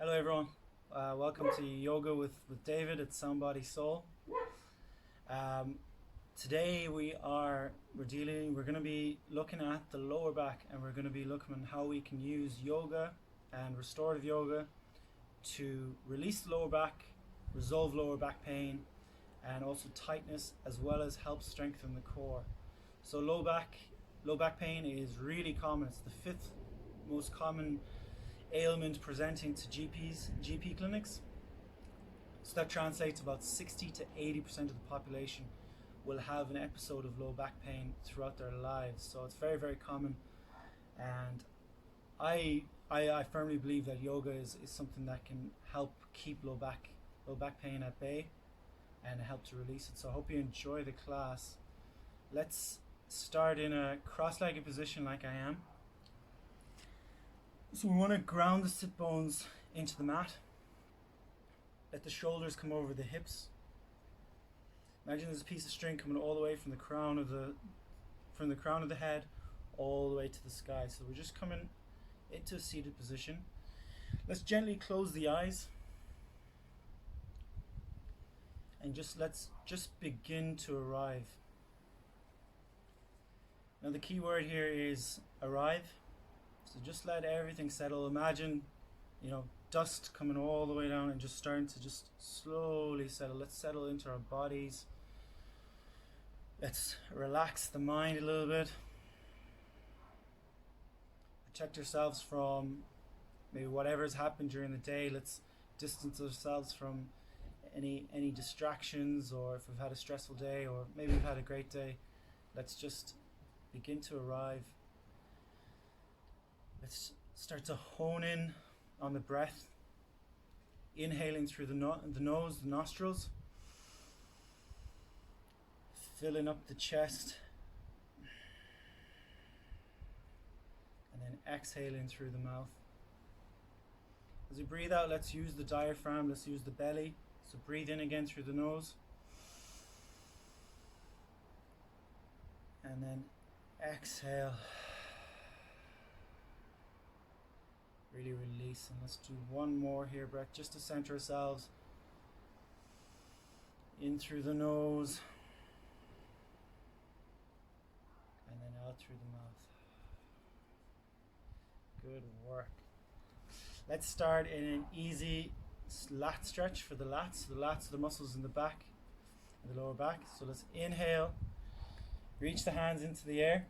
Hello everyone, welcome to Yoga with David at Sound Body Soul. Um, Today we're going to be looking at the lower back, and we're going to be looking at how we can use yoga and restorative yoga to release the lower back, resolve lower back pain, and also tightness, as well as help strengthen the core. So low back pain is really common. It's the fifth most common ailment presenting to GP clinics. So that translates about 60 to 80% of the population will have an episode of low back pain throughout their lives. So it's very, very common. And I firmly believe that yoga is something that can help keep low back pain at bay and help to release it. So I hope you enjoy the class. Let's start in a cross-legged position like I am. So we want to ground the sit bones into the mat. Let the shoulders come over the hips. Imagine there's a piece of string coming all the way from the crown of the head all the way to the sky. So we're just coming into a seated position. Let's gently close the eyes. And let's begin to arrive. Now the key word here is arrive. So just let everything settle. Imagine, dust coming all the way down and just starting to just slowly settle. Let's settle into our bodies. Let's relax the mind a little bit. Protect ourselves from maybe whatever's happened during the day. Let's distance ourselves from any distractions, or if we've had a stressful day, or maybe we've had a great day. Let's just begin to arrive. Let's start to hone in on the breath, inhaling through the nose, the nostrils, filling up the chest, and then exhaling through the mouth. As we breathe out, let's use the diaphragm, let's use the belly. So breathe in again through the nose, and then exhale. Really release, and let's do one more here, breath, just to center ourselves. In through the nose, and then out through the mouth. Good work. Let's start in an easy lat stretch for the lats. The lats are the muscles in the back and the lower back. So let's inhale, reach the hands into the air.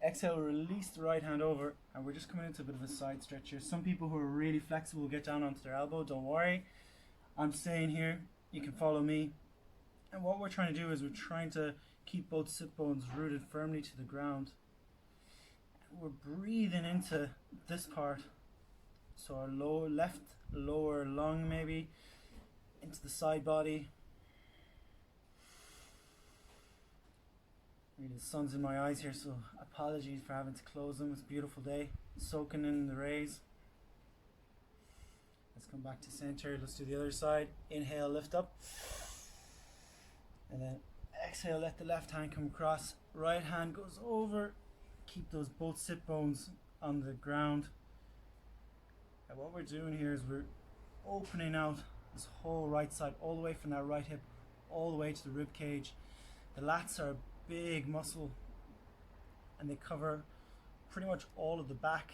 Exhale, release the right hand over, and we're just coming into a bit of a side stretch here. Some people who are really flexible will get down onto their elbow. Don't worry, I'm staying here. You can follow me. And what we're trying to do is we're trying to keep both sit bones rooted firmly to the ground. We're breathing into this part. So our left lower lung, maybe into the side body. Really, the sun's in my eyes here, so apologies for having to close them. It's a beautiful day, soaking in the rays. Let's come back to center. Let's do the other side. Inhale, lift up, and then exhale, let the left hand come across. Right hand goes over. Keep those both sit bones on the ground. And what we're doing here is we're opening out this whole right side, all the way from that right hip all the way to the rib cage. The lats are big muscle, and they cover pretty much all of the back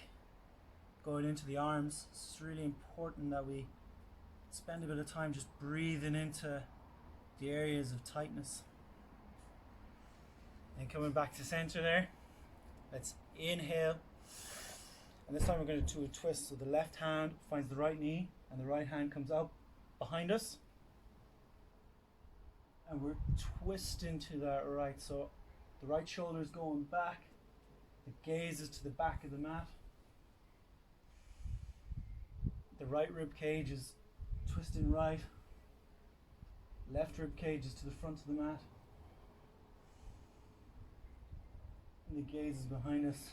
going into the arms. It's really important that we spend a bit of time just breathing into the areas of tightness. And coming back to center there, let's inhale, and this time we're going to do a twist. So the left hand finds the right knee and the right hand comes up behind us, and we're twisting to that right. So the right shoulder is going back, the gaze is to the back of the mat, the right rib cage is twisting right, left rib cage is to the front of the mat, and the gaze is behind us.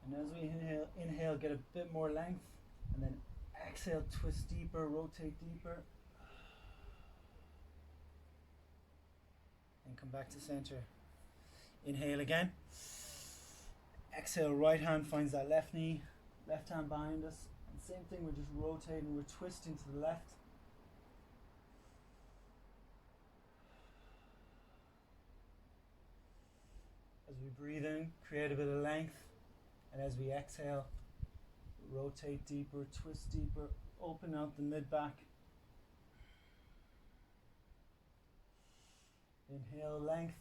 And as we inhale, get a bit more length, and then exhale, twist deeper, rotate deeper. And come back to center. Inhale again. Exhale, right hand finds that left knee, left hand behind us. And same thing, we're just rotating, we're twisting to the left. As we breathe in, create a bit of length. And as we exhale, rotate deeper, twist deeper, open out the mid-back. Inhale, length.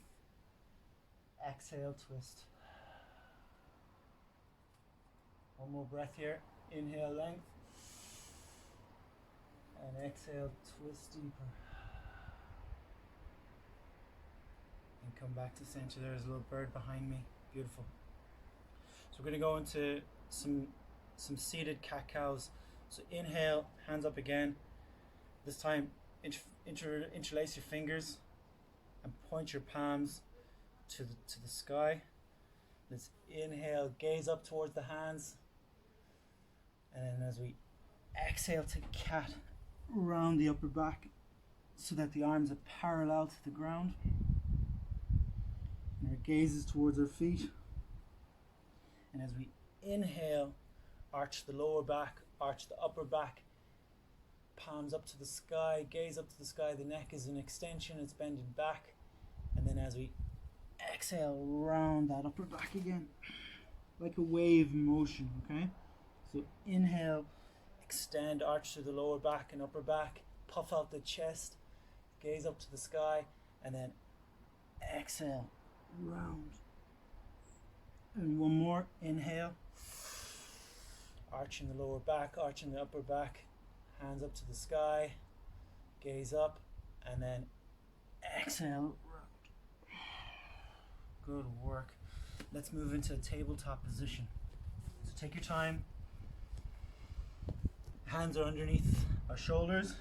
Exhale, twist. One more breath here. Inhale, length. And exhale, twist deeper. And come back to center. There's a little bird behind me. Beautiful. So we're going to go into some seated cat-cows. So inhale, hands up again. This time interlace your fingers and point your palms to the sky. Let's inhale, gaze up towards the hands. And then as we exhale to cat, round the upper back so that the arms are parallel to the ground. And our gaze is towards our feet. And as we inhale, arch the lower back, arch the upper back, palms up to the sky, gaze up to the sky. The neck is an extension, it's bending back. And then as we exhale, round that upper back again, like a wave motion, okay? So inhale, extend, arch to the lower back and upper back, puff out the chest, gaze up to the sky, and then exhale, round. And one more, inhale, arching the lower back, arching the upper back, hands up to the sky, gaze up, and then exhale, round. Good work. Let's move into a tabletop position. So take your time. Hands are underneath our shoulders,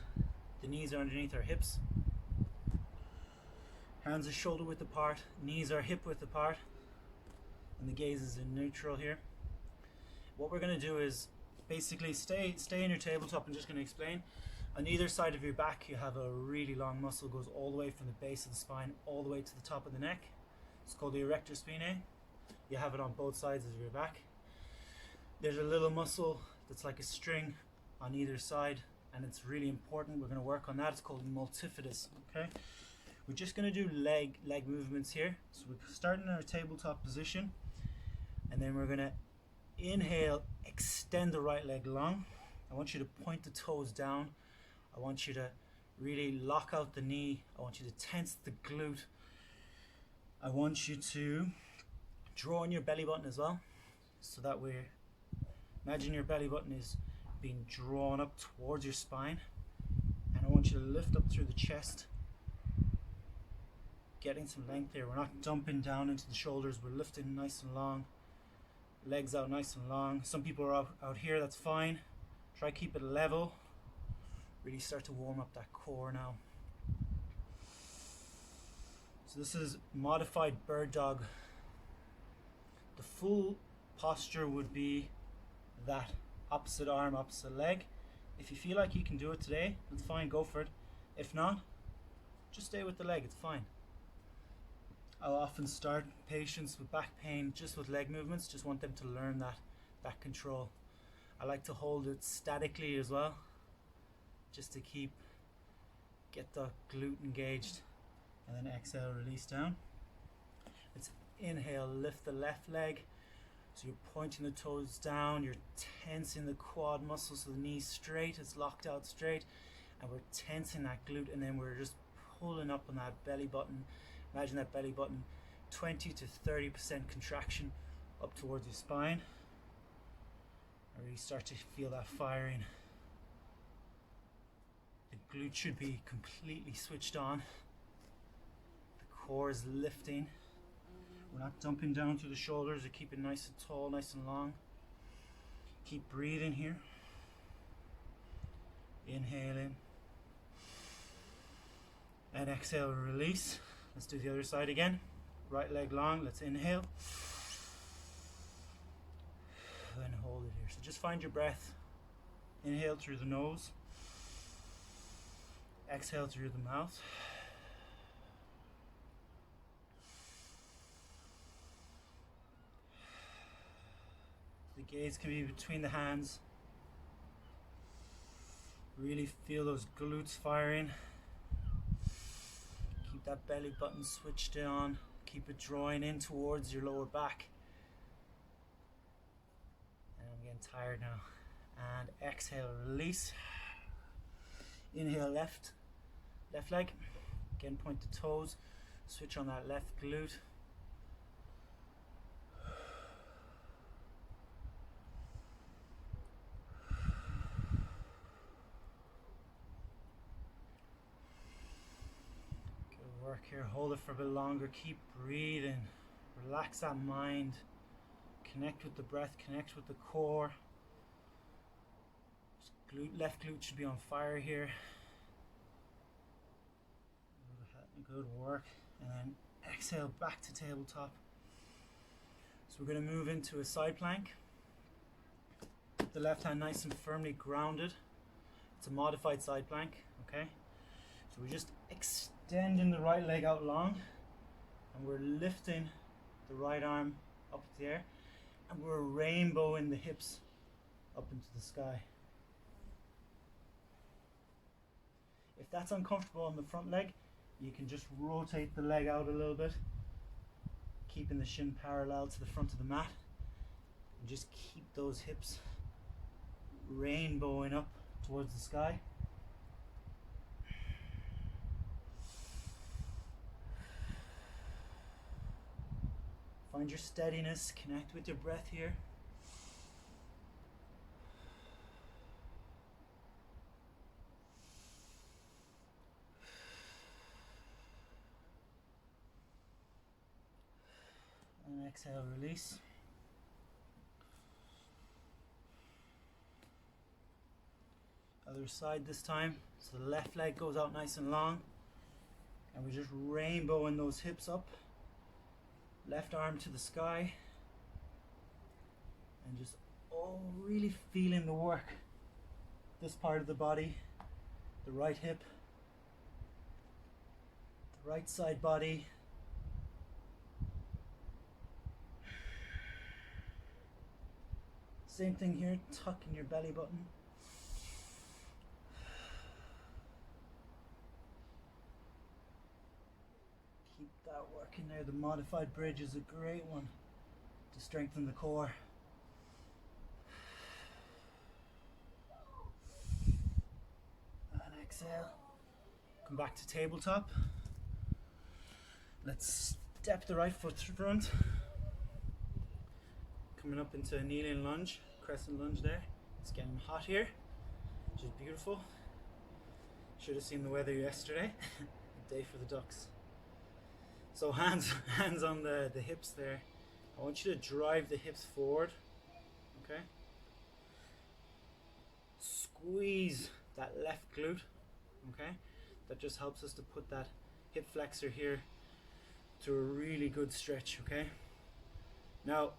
the knees are underneath our hips. Hands are shoulder width apart, knees are hip width apart, and the gaze is in neutral here. What we're going to do is basically stay in your tabletop. I'm just going to explain. On either side of your back you have a really long muscle, goes all the way from the base of the spine all the way to the top of the neck. It's called the erector spinae. You have it on both sides of your back. There's a little muscle that's like a string on either side, and it's really important. We're going to work on that. It's called multifidus. Okay, we're just going to do leg movements here. So we're starting in our tabletop position, and then we're going to inhale, extend the right leg long. I want you to point the toes down. I want you to really lock out the knee. I want you to tense the glute. I want you to draw on your belly button as well, so that we're, imagine your belly button is being drawn up towards your spine, and I want you to lift up through the chest, getting some length here. We're not dumping down into the shoulders, we're lifting nice and long, legs out nice and long. Some people are out here, that's fine. Try keep it level. Really start to warm up that core now. So this is modified bird dog. The full posture would be that. Opposite arm, opposite leg. If you feel like you can do it today, that's fine, go for it. If not, just stay with the leg, it's fine. I'll often start patients with back pain just with leg movements, just want them to learn that control. I like to hold it statically as well, just to get the glute engaged. And then exhale, release down. Let's inhale, lift the left leg. So you're pointing the toes down, you're tensing the quad muscle so the knee's straight, it's locked out straight, and we're tensing that glute, and then we're just pulling up on that belly button. Imagine that belly button, 20 to 30% contraction up towards your spine. And really start to feel that firing. The glute should be completely switched on. The core is lifting. We're not dumping down to the shoulders, we keep it nice and tall, nice and long. Keep breathing here. Inhale in. And exhale, release. Let's do the other side again. Right leg long, let's inhale. And hold it here. So just find your breath. Inhale through the nose. Exhale through the mouth. The gaze can be between the hands. Really feel those glutes firing. Keep that belly button switched on. Keep it drawing in towards your lower back. And I'm getting tired now. And exhale, release. Inhale, left leg. Again, point the toes. Switch on that left glute. Good work here. Hold it for a bit longer. Keep breathing. Relax that mind. Connect with the breath. Connect with the core. Left glute should be on fire here. Good work. And then exhale back to tabletop. So we're going to move into a side plank. The left hand nice and firmly grounded. It's a modified side plank. Okay. So we're just extending the right leg out long, and we're lifting the right arm up in the air, and we're rainbowing the hips up into the sky. If that's uncomfortable on the front leg, you can just rotate the leg out a little bit, keeping the shin parallel to the front of the mat, and just keep those hips rainbowing up towards the sky. Find your steadiness, connect with your breath here. And exhale, release. Other side this time. So the left leg goes out nice and long, and we're just rainbowing those hips up. Left arm to the sky, and just really feeling the work. This part of the body, the right hip, the right side body. Same thing here, tucking your belly button. Keep that working there. The modified bridge is a great one to strengthen the core. And exhale. Come back to tabletop. Let's step the right foot to front. Coming up into a kneeling lunge, crescent lunge there. It's getting hot here, which is beautiful. Should have seen the weather yesterday. A day for the ducks. So hands on the hips there. I want you to drive the hips forward. Okay. Squeeze that left glute. Okay. That just helps us to put that hip flexor here to a really good stretch. Okay. Now,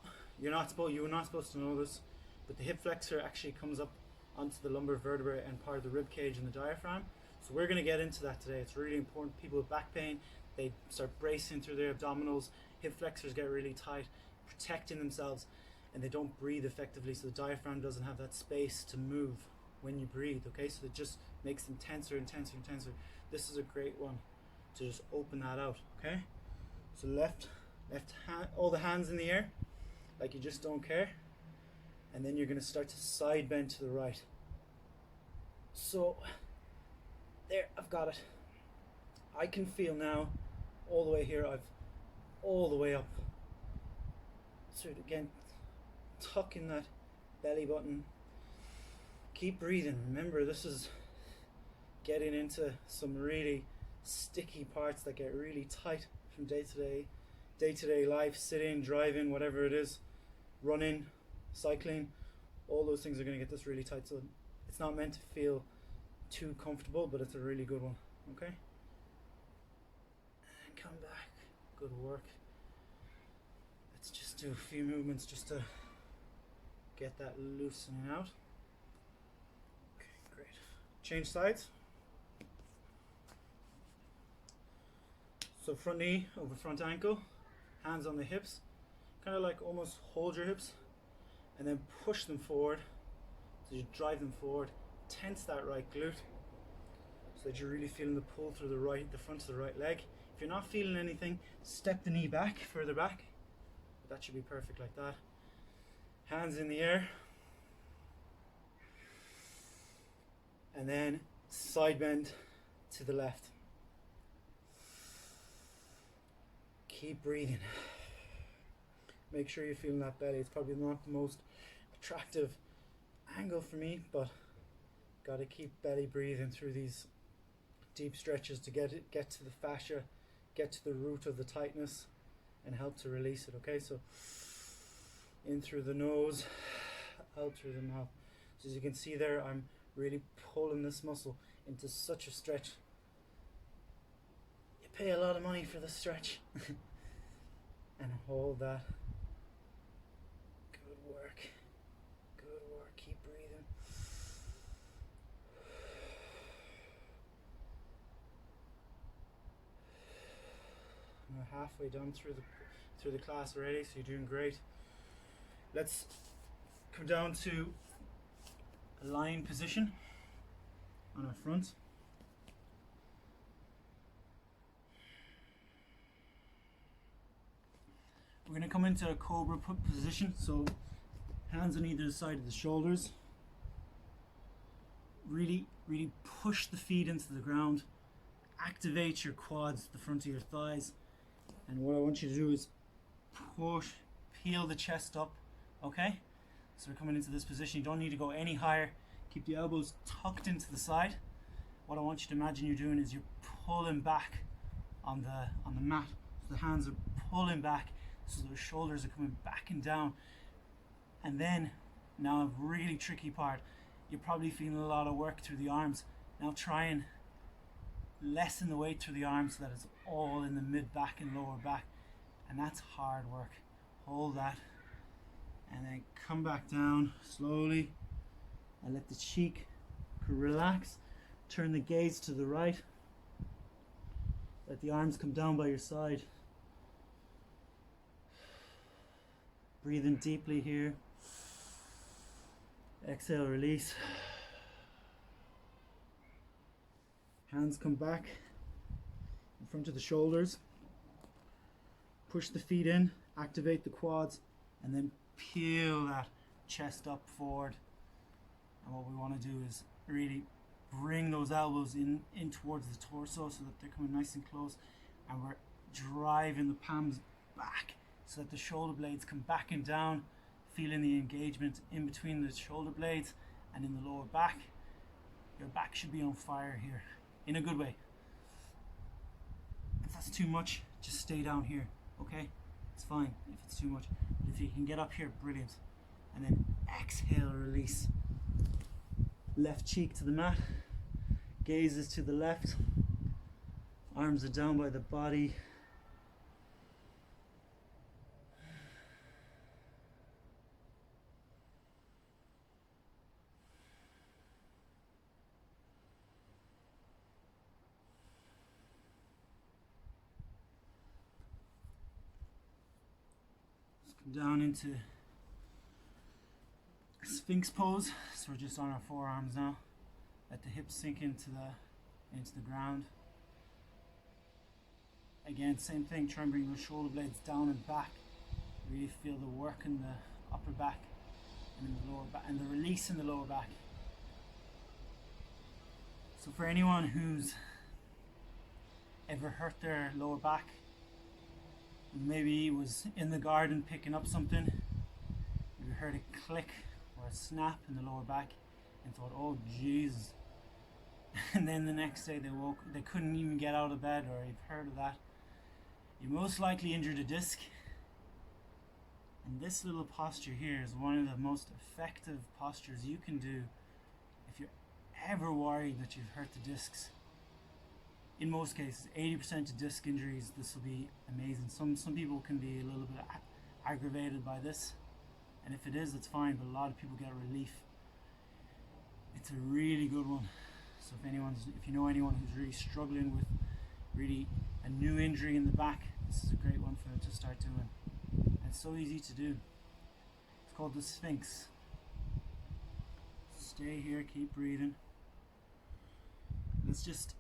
you were not supposed to know this, but the hip flexor actually comes up onto the lumbar vertebrae and part of the rib cage and the diaphragm. So we're going to get into that today. It's really important. People with back pain, they start bracing through their abdominals, hip flexors get really tight, protecting themselves, and they don't breathe effectively, so the diaphragm doesn't have that space to move when you breathe. Okay, so it just makes them tenser and tenser and tenser. This is a great one to just open that out. Okay, so left hand, all the hands in the air like you just don't care, and then you're going to start to side bend to the right. So there, I've got it. I can feel now all the way here. I've all the way up. So again, tucking that belly button. Keep breathing. Remember, this is getting into some really sticky parts that get really tight from day to day life, sitting, driving, whatever it is, running, cycling. All those things are going to get this really tight. So it's not meant to feel too comfortable, but it's a really good one. Okay. And come back. Good work. Let's just do a few movements just to get that loosening out. Okay, great. Change sides. So front knee over front ankle, hands on the hips, kind of like almost hold your hips, and then push them forward. So you drive them forward, tense that right glute so that you're really feeling the pull through the front of the right leg. If you're not feeling anything, step the knee back, further back. That should be perfect like that. Hands in the air. And then side bend to the left. Keep breathing. Make sure you're feeling that belly. It's probably not the most attractive angle for me, but got to keep belly breathing through these deep stretches to get to the fascia, get to the root of the tightness, and help to release it. Okay, so in through the nose, out through the mouth. So as you can see there, I'm really pulling this muscle into such a stretch. You pay a lot of money for the stretch. And hold that. Good work. Good work. Keep breathing. We're halfway done through the class already, so you're doing great. Let's come down to a lying position on our front. We're going to come into a cobra position, so hands on either side of the shoulders. Really push the feet into the ground. Activate your quads, the front of your thighs. And what I want you to do is peel the chest up, okay? So we're coming into this position. You don't need to go any higher. Keep the elbows tucked into the side. What I want you to imagine you're doing is you're pulling back on the mat. So the hands are pulling back, so the shoulders are coming back and down. And then, now a really tricky part, you're probably feeling a lot of work through the arms. Now try and lessen the weight through the arms so that it's all in the mid back and lower back. And that's hard work. Hold that. And then come back down slowly. And let the cheek relax. Turn the gaze to the right. Let the arms come down by your side. Breathe in deeply here. Exhale, release. Hands come back in front of the shoulders. Push the feet in, activate the quads, and then peel that chest up forward. And what we want to do is really bring those elbows in towards the torso so that they're coming nice and close, and we're driving the palms back so that the shoulder blades come back and down, feeling the engagement in between the shoulder blades and in the lower back. Your back should be on fire here, in a good way. If that's too much, just stay down here, okay? It's fine if it's too much. But if you can get up here, brilliant. And then exhale, release. Left cheek to the mat, gaze is to the left, arms are down by the body. Let's come down into Sphinx pose, so we're just on our forearms now. Let the hips sink into the ground. Again, same thing, try and bring those shoulder blades down and back. Really feel the work in the upper back and in the lower back, and the release in the lower back. So for anyone who's ever hurt their lower back, maybe was in the garden picking up something, maybe heard a click or a snap in the lower back and thought, oh Jesus, and then the next day they couldn't even get out of bed, or you've heard of that, you most likely injured a disc. And this little posture here is one of the most effective postures you can do if you're ever worried that you've hurt the discs. In most cases, 80% of disc injuries, this will be amazing. Some people can be a little bit aggravated by this, and if it is, it's fine, but a lot of people get relief. It's a really good one. So if you know anyone who's really struggling with really a new injury in the back, this is a great one for them to start doing. And it's so easy to do. It's called the Sphinx. Stay here, keep breathing. Let's just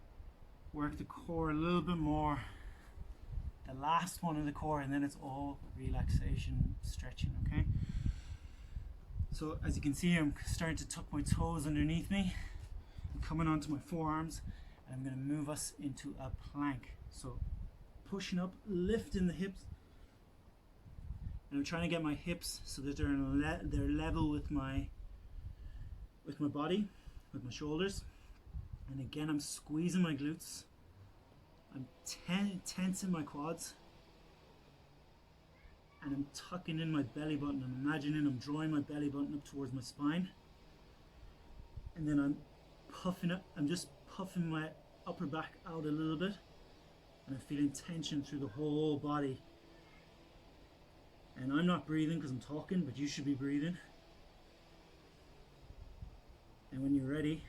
work the core a little bit more. The last one of the core, and then it's all relaxation, stretching, okay? So as you can see, I'm starting to tuck my toes underneath me. I'm coming onto my forearms, and I'm going to move us into a plank. So pushing up, lifting the hips, and I'm trying to get my hips so that they're level with my body, with my shoulders. And again, I'm squeezing my glutes. I'm tensing my quads, and I'm tucking in my belly button. I'm imagining I'm drawing my belly button up towards my spine, and then I'm puffing up. I'm just puffing my upper back out a little bit, and I'm feeling tension through the whole body. And I'm not breathing because I'm talking, but you should be breathing. And when you're ready,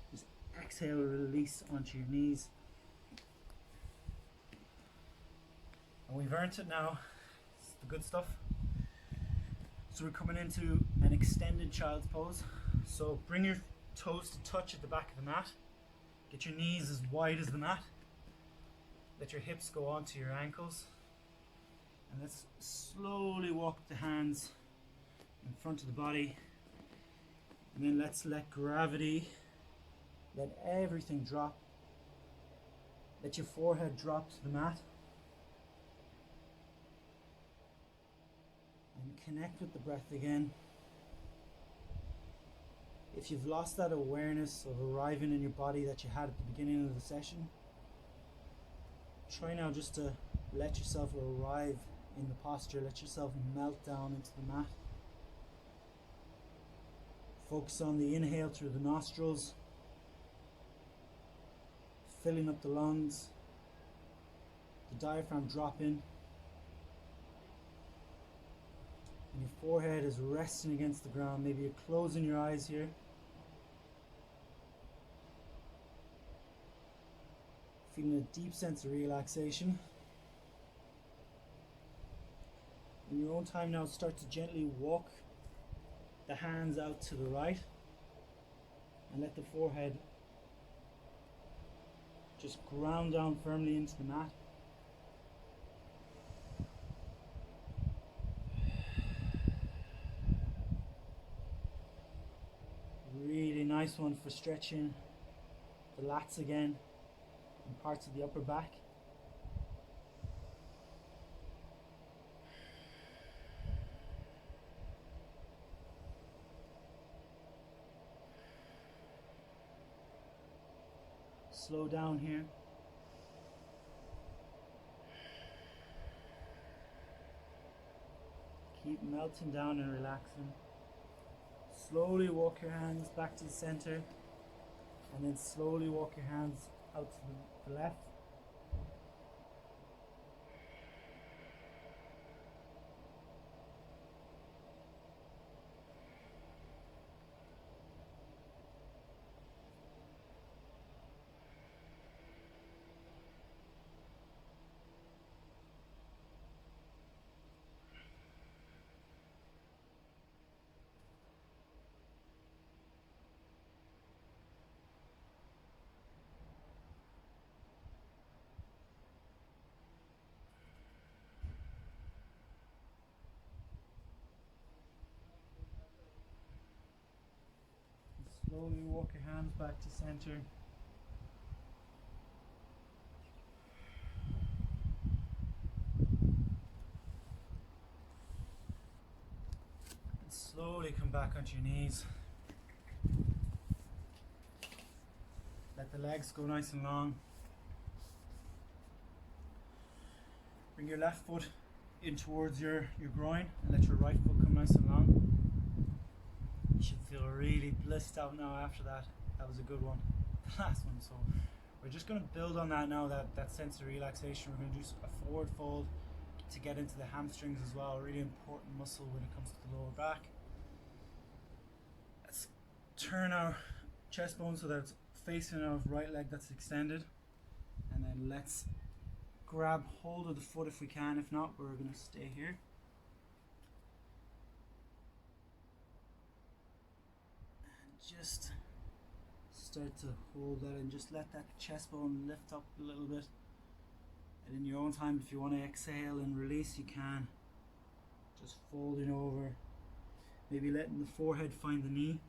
just exhale, release onto your knees. And we've earned it now. It's the good stuff. So we're coming into an extended child's pose. So bring your toes to touch at the back of the mat. Get your knees as wide as the mat. Let your hips go onto your ankles. And let's slowly walk the hands in front of the body. And then let's let gravity, let everything drop. Let your forehead drop to the mat. And connect with the breath again. If you've lost that awareness of arriving in your body that you had at the beginning of the session, try now just to let yourself arrive in the posture, let yourself melt down into the mat. Focus on the inhale through the nostrils, filling up the lungs, the diaphragm dropping, and your forehead is resting against the ground. Maybe you're closing your eyes here. Feeling a deep sense of relaxation. In your own time now, start to gently walk the hands out to the right and let the forehead just ground down firmly into the mat. Really nice one for stretching the lats again and parts of the upper back. Slow down here. Keep melting down and relaxing. Slowly walk your hands back to the center, and then slowly walk your hands out to the left. Slowly walk your hands back to center. And slowly come back onto your knees. Let the legs go nice and long. Bring your left foot in towards your groin and let your right foot come nice and long. You should feel really blissed out now after that. That was a good one. The last one. So we're just going to build on that now, that sense of relaxation. We're going to do a forward fold to get into the hamstrings as well. A really important muscle when it comes to the lower back. Let's turn our chest bone so that it's facing our right leg that's extended. And then let's grab hold of the foot if we can. If not, we're going to stay here. just start to hold that and just let that chest bone lift up a little bit. And in your own time, if you want to exhale and release, you can. Just folding over, maybe letting the forehead find the knee.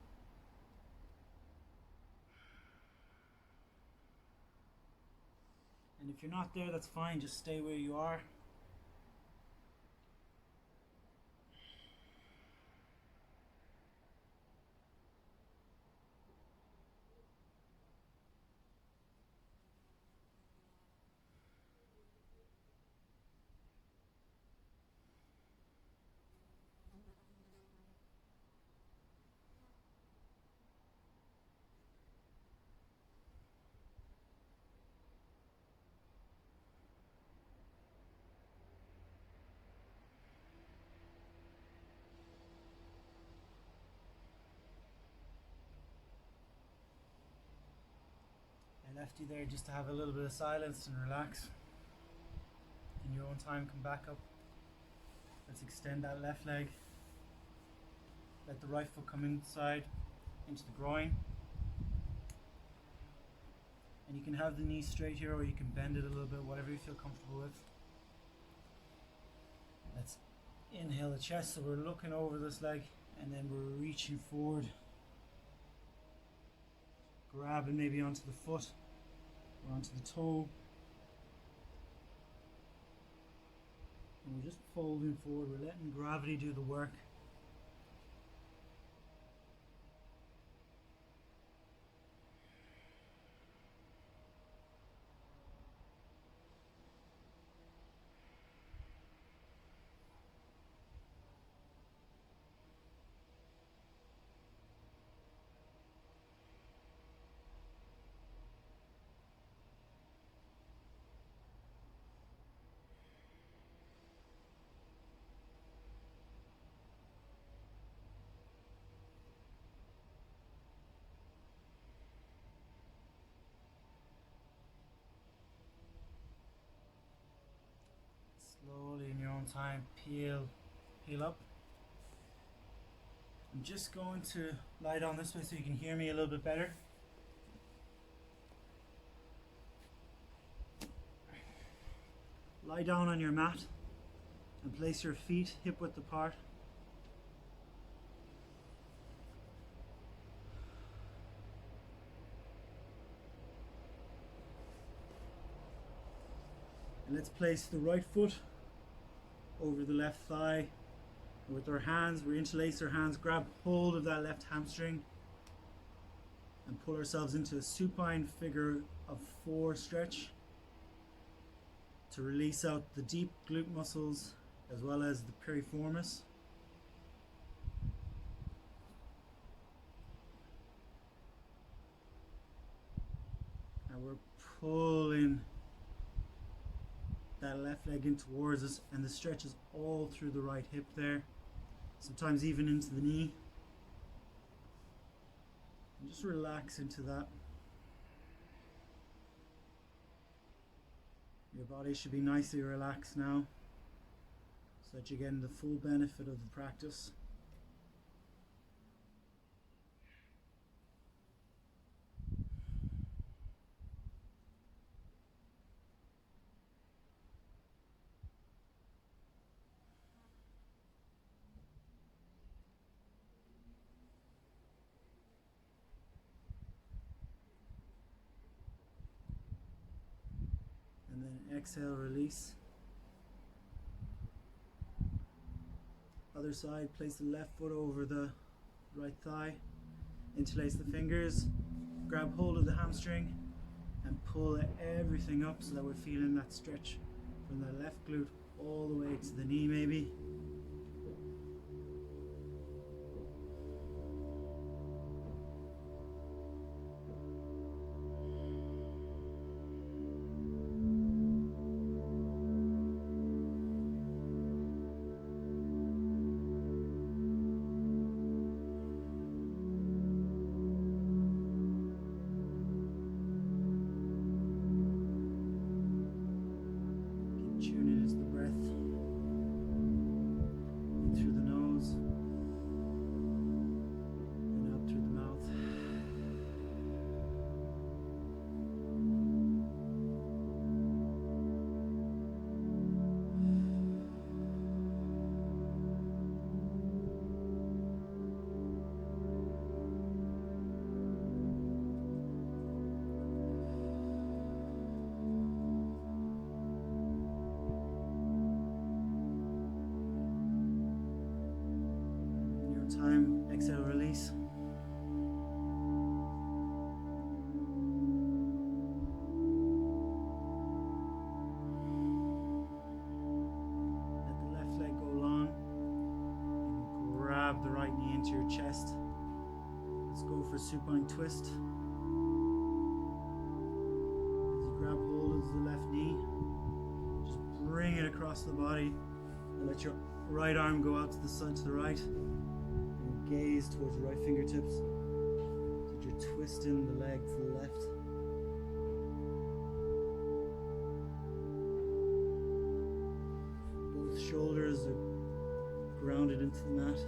And if you're not there, that's fine, just stay where you are. I left you there just to have a little bit of silence and relax. In your own time, come back up. Let's extend that left leg. Let the right foot come inside into the groin. And you can have the knee straight here, or you can bend it a little bit, whatever you feel comfortable with. Let's inhale the chest, so we're looking over this leg, and then we're reaching forward. Grabbing maybe onto the foot, or onto the toe. And we're just folding forward, we're letting gravity do the work. Slowly in your own time, peel up. I'm just going to lie down this way so you can hear me a little bit better. Lie down on your mat and place your feet hip width apart. And let's place the right foot over the left thigh. And with our hands, we interlace our hands, grab hold of that left hamstring and pull ourselves into a supine figure of 4 stretch to release out the deep glute muscles as well as the piriformis. And we're pulling that left leg in towards us, and the stretch is all through the right hip there, sometimes even into the knee. And just relax into that. Your body should be nicely relaxed now, so that you're getting the full benefit of the practice. And then exhale, release. Other side, place the left foot over the right thigh, interlace the fingers, grab hold of the hamstring and pull everything up so that we're feeling that stretch from the left glute all the way to the knee maybe. Tune in to the breath. time, exhale, release. Let the left leg go long and grab the right knee into your chest. Let's go for supine twist. As you grab hold of the left knee, just bring it across the body and let your right arm go out to the side to the right. And gaze towards the right fingertips. So that you're twisting the leg to the left. Both shoulders are grounded into the mat.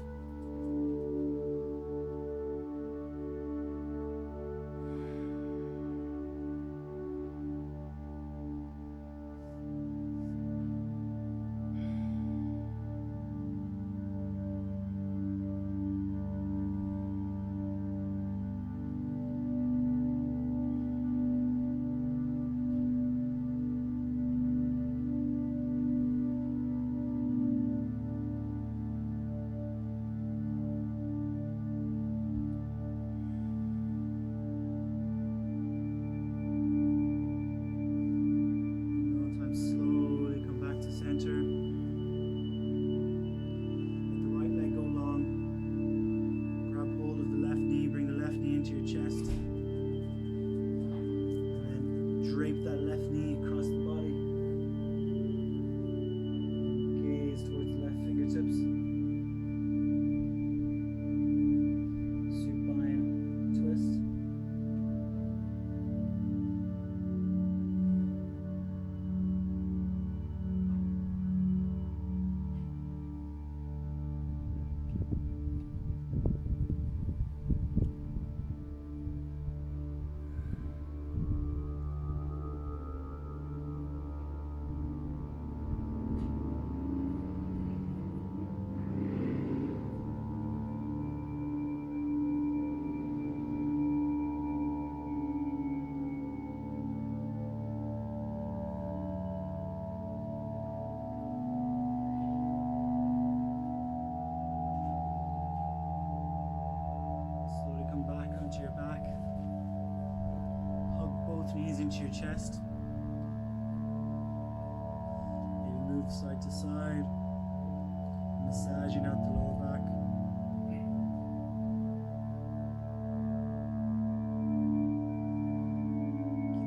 To your back, hug both knees into your chest, maybe move side to side, massaging out the lower back.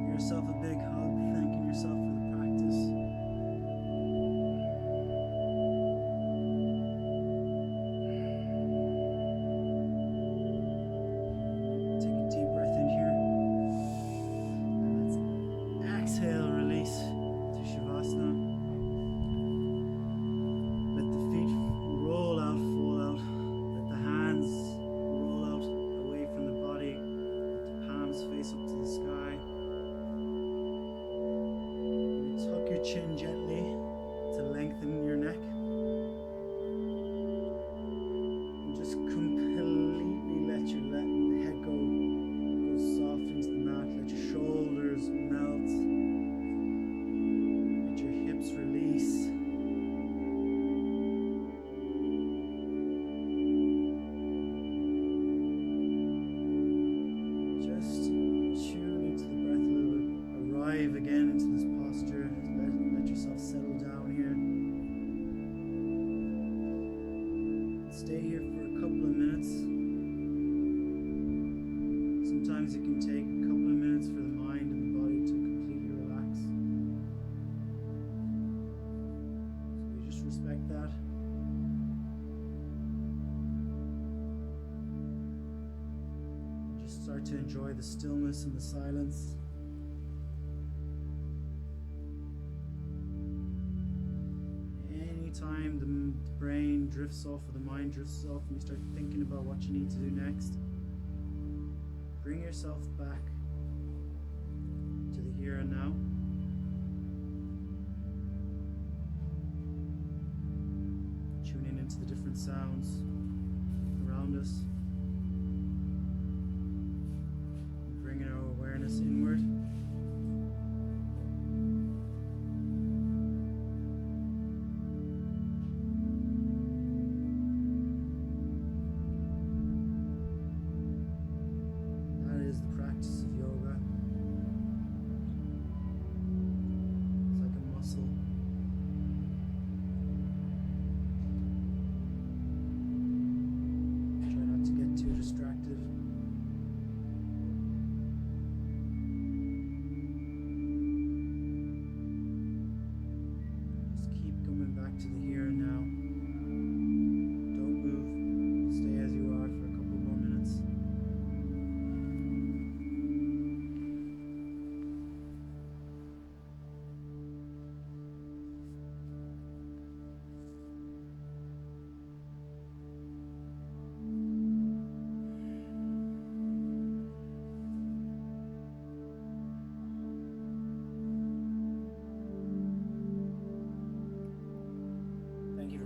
Give yourself a big hug, thanking yourself for the practice. Chin gently to lengthen your neck. And just completely let your head go soft into the mat. Let your shoulders melt. Let your hips release. Just tune into the breath a little bit. Arrive again into this posture. Let yourself settle down here. Stay here for a couple of minutes. Sometimes it can take a couple of minutes for the mind and the body to completely relax. So we just respect that. Just start to enjoy the stillness and the silence. Time the brain drifts off or the mind drifts off and you start thinking about what you need to do next, bring yourself back to the here and now. Tuning into the different sounds around us, bringing our awareness inward.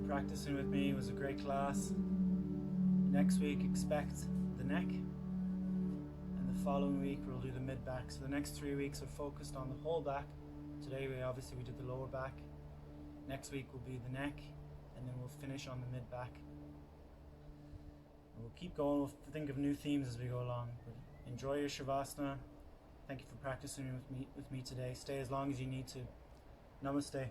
practicing with me. It was a great class. Next week, expect the neck, and the following week we'll do the mid-back. So the next 3 weeks are focused on the whole back. Today we did the lower back. Next week will be the neck, and then we'll finish on the mid-back. And we'll keep going. We'll think of new themes as we go along. But enjoy your Shavasana. Thank you for practicing with me today. Stay as long as you need to. Namaste.